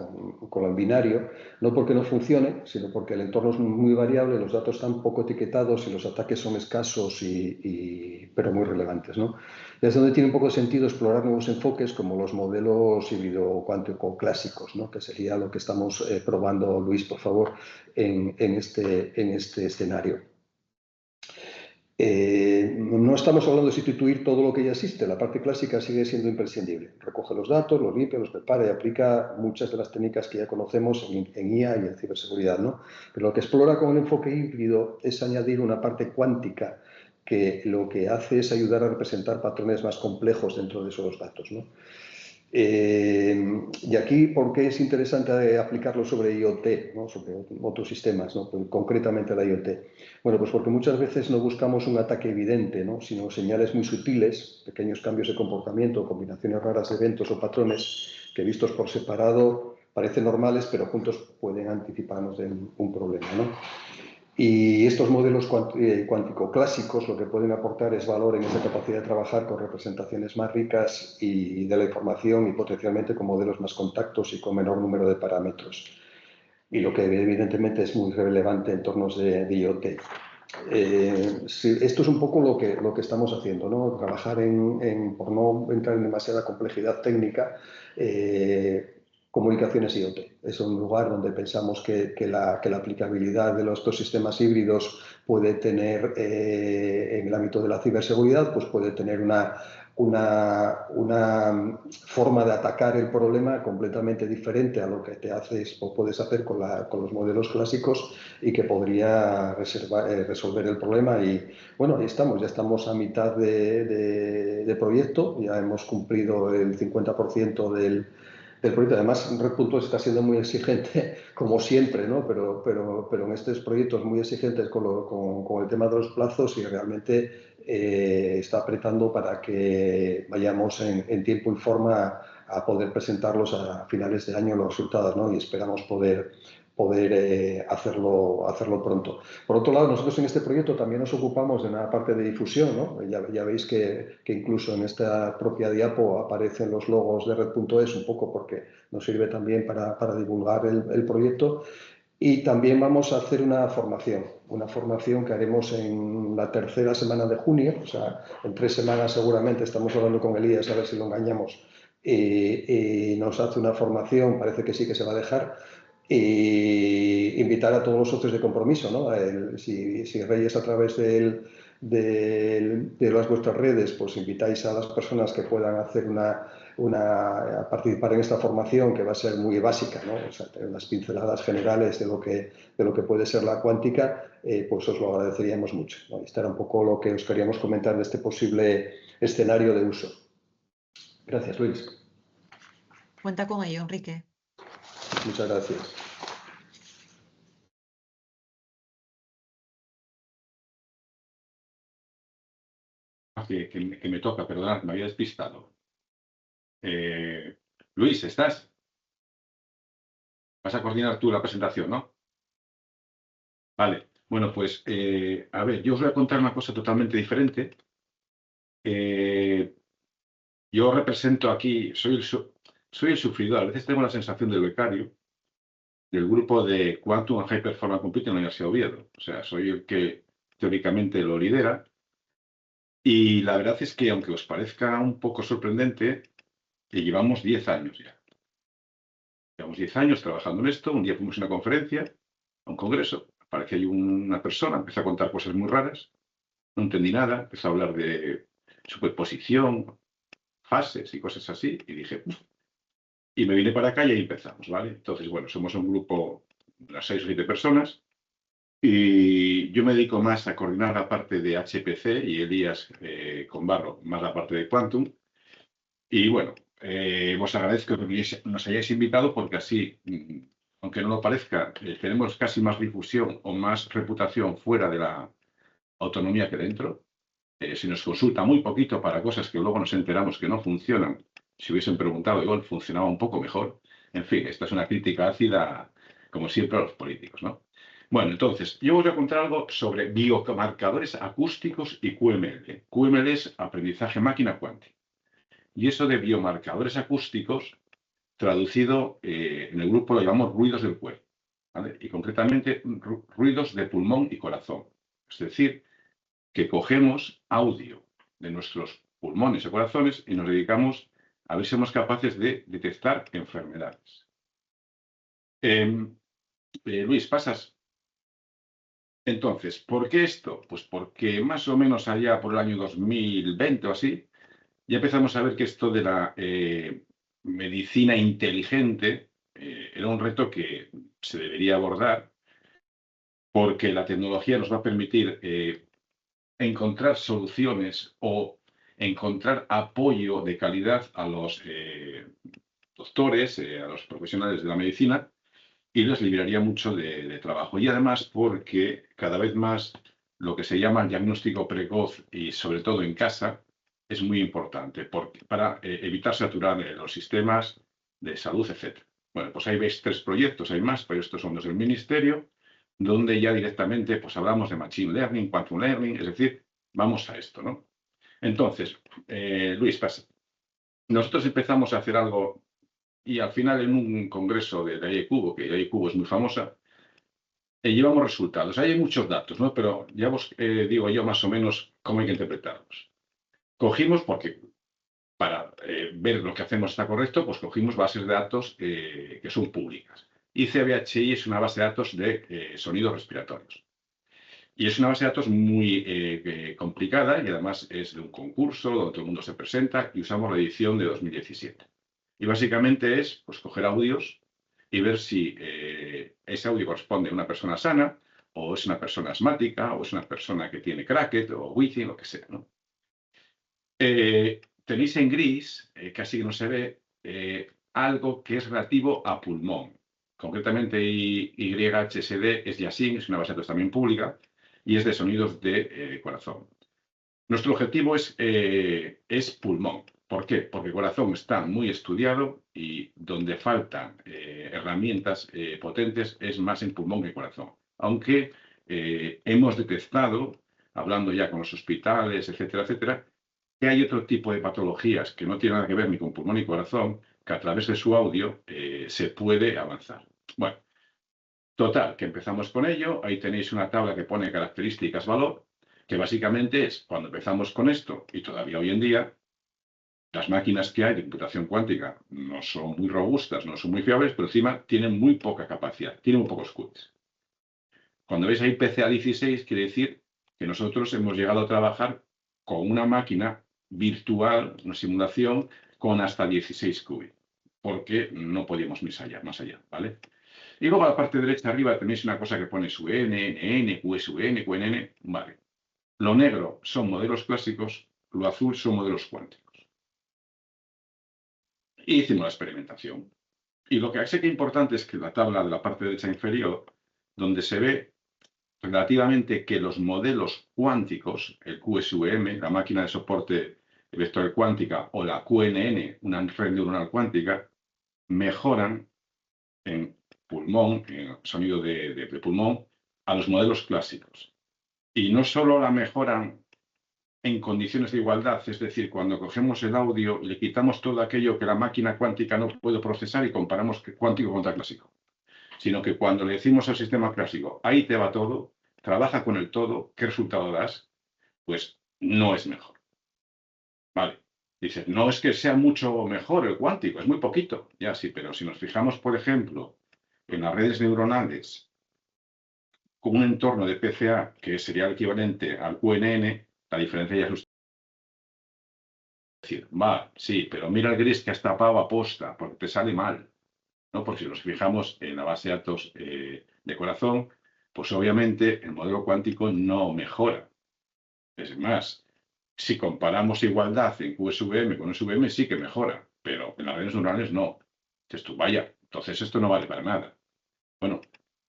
con el binario, no porque no funcione, sino porque el entorno es muy variable, los datos están poco etiquetados y los ataques son escasos pero muy relevantes, ¿no? Y es donde tiene un poco de sentido explorar nuevos enfoques como los modelos híbrido cuántico clásicos, ¿no? Que sería lo que estamos probando, Luis, por favor, en este escenario. No estamos hablando de sustituir todo lo que ya existe, la parte clásica sigue siendo imprescindible. Recoge los datos, los limpia, los prepara y aplica muchas de las técnicas que ya conocemos en IA y en ciberseguridad, ¿no? Pero lo que explora con el enfoque híbrido es añadir una parte cuántica que lo que hace es ayudar a representar patrones más complejos dentro de esos datos, ¿no? Y aquí, ¿por qué es interesante aplicarlo sobre IoT, ¿no? Sobre otros sistemas, ¿no? Concretamente la IoT? Bueno, pues porque muchas veces no buscamos un ataque evidente, ¿no? Sino señales muy sutiles, pequeños cambios de comportamiento, combinaciones raras de eventos o patrones que vistos por separado parecen normales, pero juntos pueden anticiparnos de un problema, ¿no? Y estos modelos cuántico clásicos lo que pueden aportar es valor en esa capacidad de trabajar con representaciones más ricas y de la información y potencialmente con modelos más contactos y con menor número de parámetros. Y lo que evidentemente es muy relevante en entornos de IoT. Sí, esto es un poco lo que estamos haciendo, ¿no? Trabajar por no entrar en demasiada complejidad técnica, comunicaciones IoT. Es un lugar donde pensamos que la aplicabilidad de estos sistemas híbridos puede tener, en el ámbito de la ciberseguridad, pues puede tener una forma de atacar el problema completamente diferente a lo que puedes hacer con los modelos clásicos y que podría resolver el problema. Y bueno, ahí estamos, ya estamos a mitad de proyecto, ya hemos cumplido el 50% del proyecto. Además, Red.es está siendo muy exigente, como siempre, ¿no? Pero en estos proyectos muy exigentes con el tema de los plazos y realmente está apretando para que vayamos en tiempo y forma a poder presentarlos a finales de año los resultados, ¿no? Y esperamos poder hacerlo pronto. Por otro lado, nosotros en este proyecto también nos ocupamos de una parte de difusión, ¿no? Ya veis que incluso en esta propia diapo aparecen los logos de Red.es un poco porque nos sirve también para divulgar el proyecto. Y también vamos a hacer una formación que haremos en la tercera semana de junio, o sea, en 3 semanas seguramente. Estamos hablando con Elías a ver si lo engañamos. Y nos hace una formación, parece que sí que se va a dejar, Y invitar a todos los socios de compromiso, ¿no? Si Reyes a través de vuestras redes, pues invitáis a las personas que puedan hacer a participar en esta formación, que va a ser muy básica, ¿no? O sea, tener unas pinceladas generales de lo que puede ser la cuántica, pues os lo agradeceríamos mucho, ¿no? Este era un poco lo que os queríamos comentar de este posible escenario de uso. Gracias, Luis. Cuenta con ello, Enrique. Muchas gracias. Que me toca, perdonad, me había despistado. Luis, ¿estás? Vas a coordinar tú la presentación, ¿no? Vale. Bueno, pues, a ver, yo os voy a contar una cosa totalmente diferente. Yo represento aquí, soy el sufridor. A veces tengo la sensación del becario del grupo de Quantum and High Performance Computing en la Universidad de Oviedo. O sea, soy el que teóricamente lo lidera. Y la verdad es que, aunque os parezca un poco sorprendente, llevamos 10 años ya. Llevamos 10 años trabajando en esto. Un día fuimos a una conferencia, a un congreso. Apareció ahí una persona, empezó a contar cosas muy raras. No entendí nada. Empezó a hablar de superposición, fases y cosas así. Y dije, y me vine para acá y ahí empezamos, ¿vale? Entonces, bueno, somos un grupo de unas 6 o 7 personas. Y yo me dedico más a coordinar la parte de HPC y Elías con Barro, más la parte de Quantum. Y bueno, os agradezco que nos hayáis invitado porque así, aunque no lo parezca, tenemos casi más difusión o más reputación fuera de la autonomía que dentro. Se nos consulta muy poquito para cosas que luego nos enteramos que no funcionan. Si hubiesen preguntado, igual funcionaba un poco mejor. En fin, esta es una crítica ácida, como siempre, a los políticos, ¿no? Bueno, entonces, yo os voy a contar algo sobre biomarcadores acústicos y QML. QML es aprendizaje máquina cuántica. Y eso de biomarcadores acústicos, traducido en el grupo lo llamamos ruidos del cuerpo, ¿vale? Y concretamente ruidos de pulmón y corazón. Es decir, que cogemos audio de nuestros pulmones y corazones y nos dedicamos a ver si somos capaces de detectar enfermedades. Luis, pasas. Entonces, ¿por qué esto? Pues porque más o menos allá por el año 2020 o así, ya empezamos a ver que esto de la medicina inteligente era un reto que se debería abordar porque la tecnología nos va a permitir encontrar soluciones o encontrar apoyo de calidad a los doctores, a los profesionales de la medicina, y les liberaría mucho de trabajo. Y además porque cada vez más lo que se llama el diagnóstico precoz y sobre todo en casa es muy importante para evitar saturar los sistemas de salud, etc. Bueno, pues ahí veis 3 proyectos, hay más, pero estos son los del Ministerio, donde ya directamente pues hablamos de Machine Learning, Quantum Learning, es decir, vamos a esto, ¿no? Entonces, Luis, pasa. Nosotros empezamos a hacer algo y al final en un congreso de IECubo, que IECubo es muy famosa, llevamos resultados. Ahí hay muchos datos, ¿no? Pero ya os digo yo más o menos cómo hay que interpretarlos. Cogimos, porque para ver lo que hacemos está correcto, pues cogimos bases de datos que son públicas. Y CBHI es una base de datos de sonidos respiratorios. Y es una base de datos muy complicada y además es de un concurso donde todo el mundo se presenta y usamos la edición de 2017. Y básicamente es pues, coger audios y ver si ese audio corresponde a una persona sana o es una persona asmática o es una persona que tiene cracket o Wi-Fi, lo que sea, ¿no? Tenéis en gris, casi que no se ve, algo que es relativo a pulmón. Concretamente YHSD es Yasin, es una base de datos también pública y es de sonidos de corazón. Nuestro objetivo es pulmón. ¿Por qué? Porque corazón está muy estudiado y donde faltan herramientas potentes es más en pulmón que corazón. Aunque hemos detectado, hablando ya con los hospitales, etcétera, etcétera, que hay otro tipo de patologías que no tienen nada que ver ni con pulmón ni corazón, que a través de su audio se puede avanzar. Bueno, total, que empezamos con ello. Ahí tenéis una tabla que pone características valor, que básicamente es cuando empezamos con esto y todavía hoy en día, las máquinas que hay de computación cuántica no son muy robustas, no son muy fiables, pero encima tienen muy poca capacidad, tienen muy pocos qubits. Cuando veis ahí PCA 16, quiere decir que nosotros hemos llegado a trabajar con una máquina virtual, una simulación, con hasta 16 qubits, porque no podíamos más allá, ¿vale? Y luego a la parte derecha arriba tenéis una cosa que pone SUN, NN, QSUN, QNN, vale. Lo negro son modelos clásicos, lo azul son modelos cuánticos. Y hicimos la experimentación. Y lo que sé que es importante es que la tabla de la parte derecha inferior, donde se ve relativamente que los modelos cuánticos, el QSUM, la máquina de soporte vectorial cuántica, o la QNN, una red neuronal cuántica, mejoran en pulmón, en sonido de pulmón, a los modelos clásicos. Y no solo la mejoran en condiciones de igualdad, es decir, cuando cogemos el audio, le quitamos todo aquello que la máquina cuántica no puede procesar y comparamos cuántico contra clásico, sino que cuando le decimos al sistema clásico, ahí te va todo, trabaja con el todo, ¿qué resultado das? Pues no es mejor. Vale. Dices, no es que sea mucho mejor el cuántico, es muy poquito. Ya sí, pero si nos fijamos, por ejemplo, en las redes neuronales con un entorno de PCA que sería el equivalente al QNN, la diferencia ya es decir, va, sí, pero mira el gris que has tapado a posta, porque te sale mal. ¿No? Porque si nos fijamos en la base de datos de corazón, pues obviamente el modelo cuántico no mejora. Es más, si comparamos igualdad en QSVM con SVM, sí que mejora, pero en las redes neuronales no. Entonces tú, vaya, entonces esto no vale para nada. Bueno,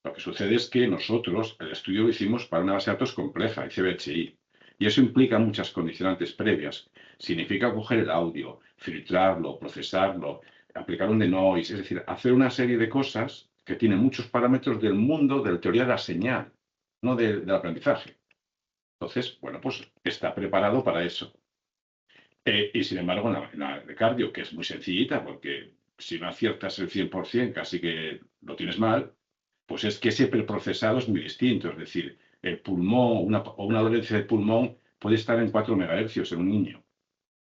lo que sucede es que nosotros el estudio lo hicimos para una base de datos compleja, ICBHI, y eso implica muchas condicionantes previas. Significa coger el audio, filtrarlo, procesarlo, aplicar un denoise, es decir, hacer una serie de cosas que tienen muchos parámetros del mundo de la teoría de la señal, no del aprendizaje. Entonces, bueno, pues está preparado para eso. Y sin embargo, en la de cardio, que es muy sencillita, porque si no aciertas el 100%, casi que lo tienes mal, pues es que ese preprocesado es muy distinto. Es decir, el pulmón o una dolencia de pulmón puede estar en 4 MHz en un niño,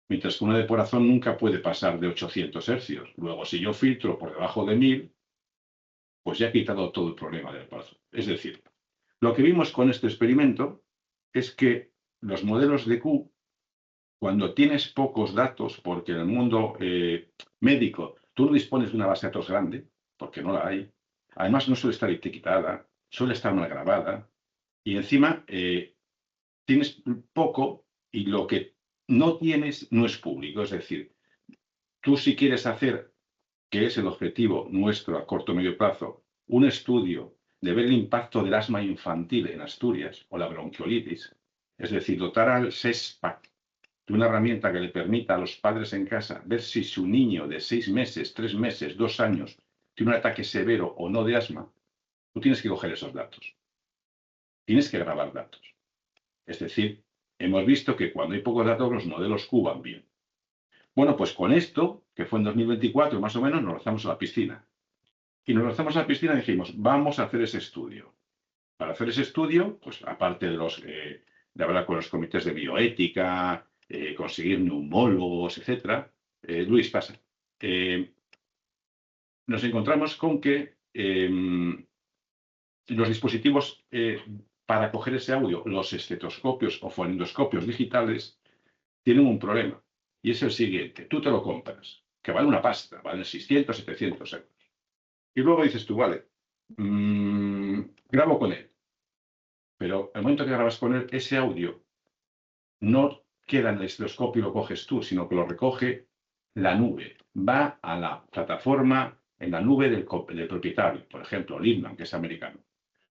mientras que una de corazón nunca puede pasar de 800 Hz. Luego, si yo filtro por debajo de 1000, pues ya he quitado todo el problema del corazón. Es decir, lo que vimos con este experimento es que los modelos de Q, cuando tienes pocos datos, porque en el mundo médico tú no dispones de una base de datos grande, porque no la hay, además no suele estar etiquetada, suele estar mal grabada, y encima tienes poco y lo que no tienes no es público. Es decir, tú si quieres hacer, que es el objetivo nuestro a corto o medio plazo, un estudio de ver el impacto del asma infantil en Asturias o la bronquiolitis, es decir, dotar al SESPAC de una herramienta que le permita a los padres en casa ver si su niño de 6 meses, 3 meses, 2 años tiene un ataque severo o no de asma, tú tienes que coger esos datos. Tienes que grabar datos. Es decir, hemos visto que cuando hay pocos datos los modelos Q van bien. Bueno, pues con esto, que fue en 2024 más o menos, nos lanzamos a la piscina. Y nos lanzamos a la piscina y dijimos, vamos a hacer ese estudio. Para hacer ese estudio, pues aparte de hablar con los comités de bioética, conseguir neumólogos, etc. Luis, pasa. Nos encontramos con que los dispositivos para coger ese audio, los estetoscopios o fonendoscopios digitales, tienen un problema. Y es el siguiente. Tú te lo compras, que vale una pasta, vale 600, 700 euros. Y luego dices tú, vale, grabo con él. Pero al momento que grabas con él, ese audio no queda en el estetoscopio y lo coges tú, sino que lo recoge la nube. Va a la plataforma en la nube del propietario, por ejemplo, Lindman, que es americano.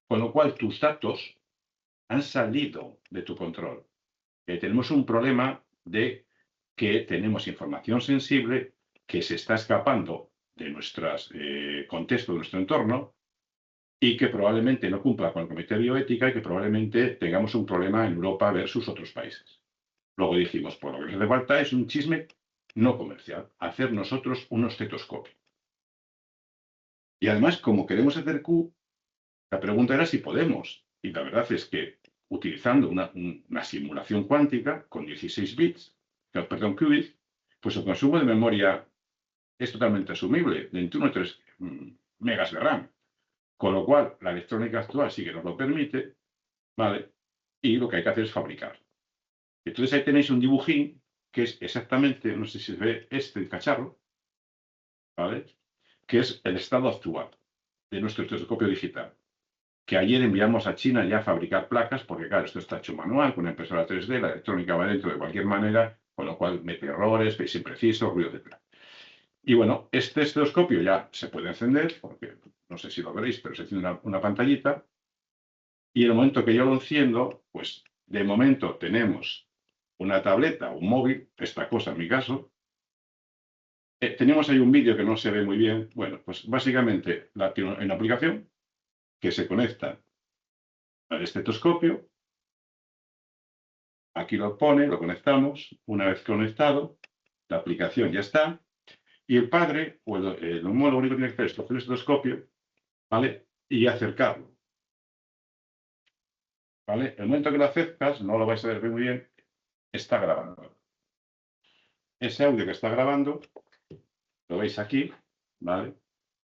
Con lo cual, tus datos han salido de tu control. Tenemos un problema de que tenemos información sensible que se está escapando de nuestro contexto, de nuestro entorno, y que probablemente no cumpla con el Comité de Bioética y que probablemente tengamos un problema en Europa versus otros países. Luego dijimos, pues lo que nos hace falta es un chisme no comercial, hacer nosotros un estetoscopio. Y además, como queremos hacer Q, la pregunta era si podemos. Y la verdad es que utilizando una simulación cuántica con 16 bits, perdón, qubits, pues el consumo de memoria es totalmente asumible, 21,3 megas de RAM. Con lo cual, la electrónica actual sí que nos lo permite, ¿vale? Y lo que hay que hacer es fabricar. Entonces ahí tenéis un dibujín que es exactamente, no sé si se ve este cacharro, ¿vale? Que es el estado actual de nuestro telescopio digital. Que ayer enviamos a China ya a fabricar placas, porque claro, esto está hecho manual, con una impresora 3D, la electrónica va dentro de cualquier manera, con lo cual mete errores, es impreciso, ruido, etc. Y bueno, este osciloscopio ya se puede encender, porque no sé si lo veréis, pero se enciende una pantallita. Y en el momento que yo lo enciendo, pues de momento tenemos una tableta, un móvil, esta cosa en mi caso. Tenemos ahí un vídeo que no se ve muy bien. Bueno, pues básicamente tiene una aplicación que se conecta al estetoscopio. Aquí lo pone, lo conectamos. Una vez conectado, la aplicación ya está. Y el padre o el homólogo único tiene que hacer es coger el estetoscopio, ¿vale? Y acercarlo. ¿Vale? El momento que lo acercas, no lo vais a ver muy bien, está grabando. Ese audio que está grabando, lo veis aquí, ¿vale?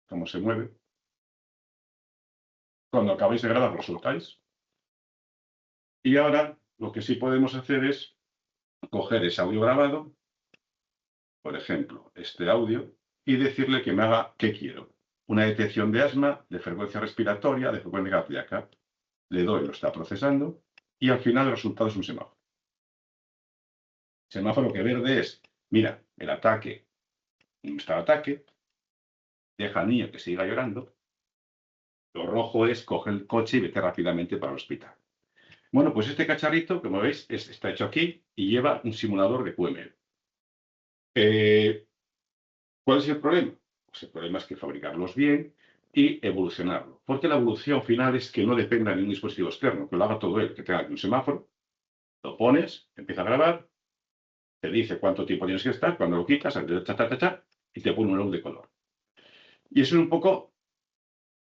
Cómo se mueve. Cuando acabáis de grabar, lo soltáis. Y ahora, lo que sí podemos hacer es coger ese audio grabado, por ejemplo, este audio, y decirle que me haga qué quiero. Una detección de asma, de frecuencia respiratoria, de frecuencia cardíaca. Le doy, lo está procesando, y al final el resultado es un semáforo. Semáforo que verde es, mira, el ataque, está el ataque, deja al niño que siga llorando. Lo rojo es coge el coche y vete rápidamente para el hospital. Bueno, pues este cacharrito, como veis, está hecho aquí y lleva un simulador de QML. ¿Cuál es el problema? Pues el problema es que fabricarlos bien y evolucionarlo. Porque la evolución final es que no dependa de un dispositivo externo, que lo haga todo él, que tenga aquí un semáforo, lo pones, empieza a grabar, te dice cuánto tiempo tienes que estar, cuando lo quitas, y te pone un luz de color. Y eso es un poco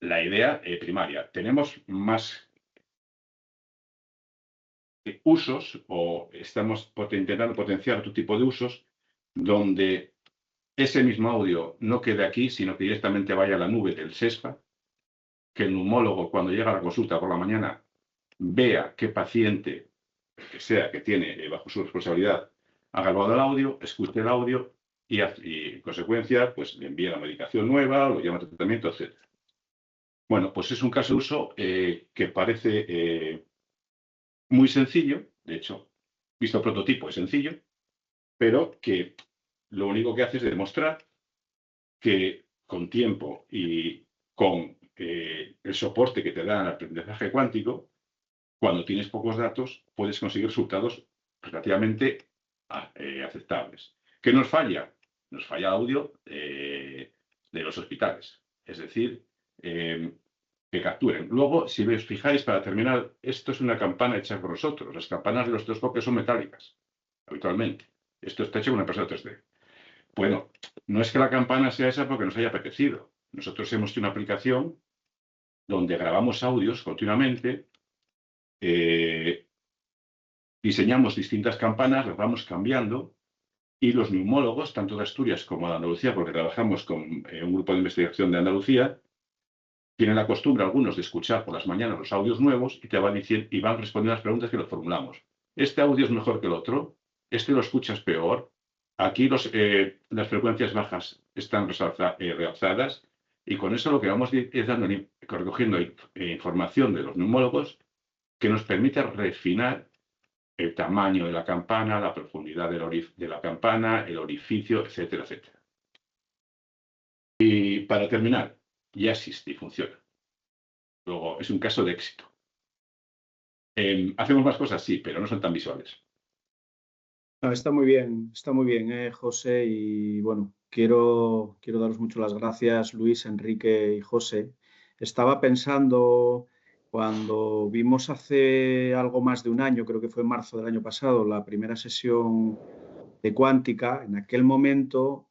la idea primaria. Tenemos más usos, o estamos intentando potenciar otro tipo de usos, donde ese mismo audio no quede aquí, sino que directamente vaya a la nube del SESPA, que el neumólogo, cuando llega a la consulta por la mañana, vea qué paciente que sea que tiene bajo su responsabilidad ha grabado el audio, escuche el audio y en consecuencia pues, le envía la medicación nueva, lo llama a tratamiento, etc. Bueno, pues es un caso de uso que parece muy sencillo, de hecho, visto el prototipo es sencillo, pero que lo único que hace es demostrar que con tiempo y con el soporte que te da el aprendizaje cuántico, cuando tienes pocos datos, puedes conseguir resultados relativamente aceptables. ¿Qué nos falla? Nos falla audio de los hospitales. Es decir, que capturen. Luego, si os fijáis, para terminar, esto es una campana hecha por nosotros. Las campanas de los telescopios son metálicas, habitualmente. Esto está hecho con una impresora 3D. Bueno, no es que la campana sea esa porque nos haya apetecido. Nosotros hemos hecho una aplicación donde grabamos audios continuamente, diseñamos distintas campanas, las vamos cambiando y los neumólogos, tanto de Asturias como de Andalucía, porque trabajamos con un grupo de investigación de Andalucía, tienen la costumbre algunos de escuchar por las mañanas los audios nuevos y te van diciendo y van respondiendo las preguntas que les formulamos. Este audio es mejor que el otro, este lo escuchas peor, aquí las frecuencias bajas están realzadas y con eso lo que vamos es recogiendo información de los neumólogos que nos permite refinar el tamaño de la campana, la profundidad de la campana, el orificio, etcétera, etcétera. Y para terminar, ya existe y funciona. Luego, es un caso de éxito. ¿Hacemos más cosas? Sí, pero no son tan visuales. No, está muy bien, José. Y bueno, quiero daros mucho las gracias, Luis, Enrique y José. Estaba pensando, cuando vimos hace algo más de un año, creo que fue en marzo del año pasado, la primera sesión de cuántica, en aquel momento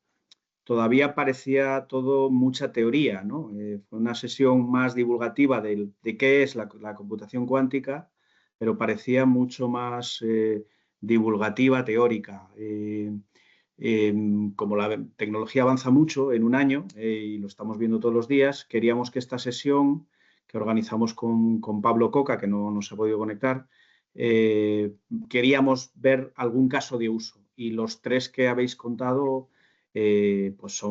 todavía parecía todo mucha teoría, ¿no? Fue una sesión más divulgativa de qué es la computación cuántica, pero parecía mucho más divulgativa, teórica. como la tecnología avanza mucho en un año y lo estamos viendo todos los días, queríamos que esta sesión que organizamos con Pablo Coca, que no se ha podido conectar, queríamos ver algún caso de uso. Y los 3 que habéis contado, pues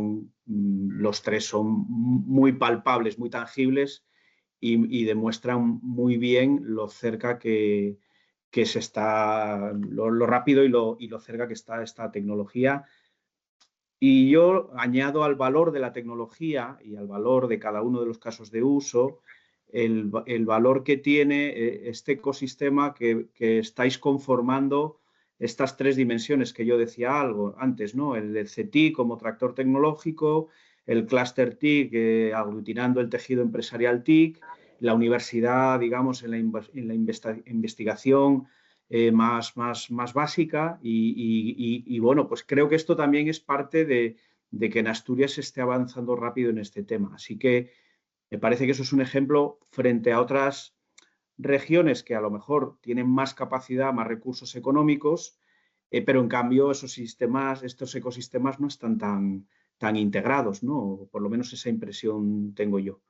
los 3 son muy palpables, muy tangibles y demuestran muy bien lo cerca que se está, lo rápido y lo cerca que está esta tecnología. Y yo añado al valor de la tecnología y al valor de cada uno de los casos de uso, el valor que tiene este ecosistema que estáis conformando, estas 3 dimensiones que yo decía algo antes, ¿no? El del CETIC como tractor tecnológico, el clúster TIC aglutinando el tejido empresarial TIC, la universidad, digamos, en la investigación más básica y bueno, pues creo que esto también es parte de que en Asturias se esté avanzando rápido en este tema. Así que me parece que eso es un ejemplo frente a otras regiones que a lo mejor tienen más capacidad, más recursos económicos, pero en cambio estos ecosistemas no están tan integrados, ¿no? Por lo menos esa impresión tengo yo.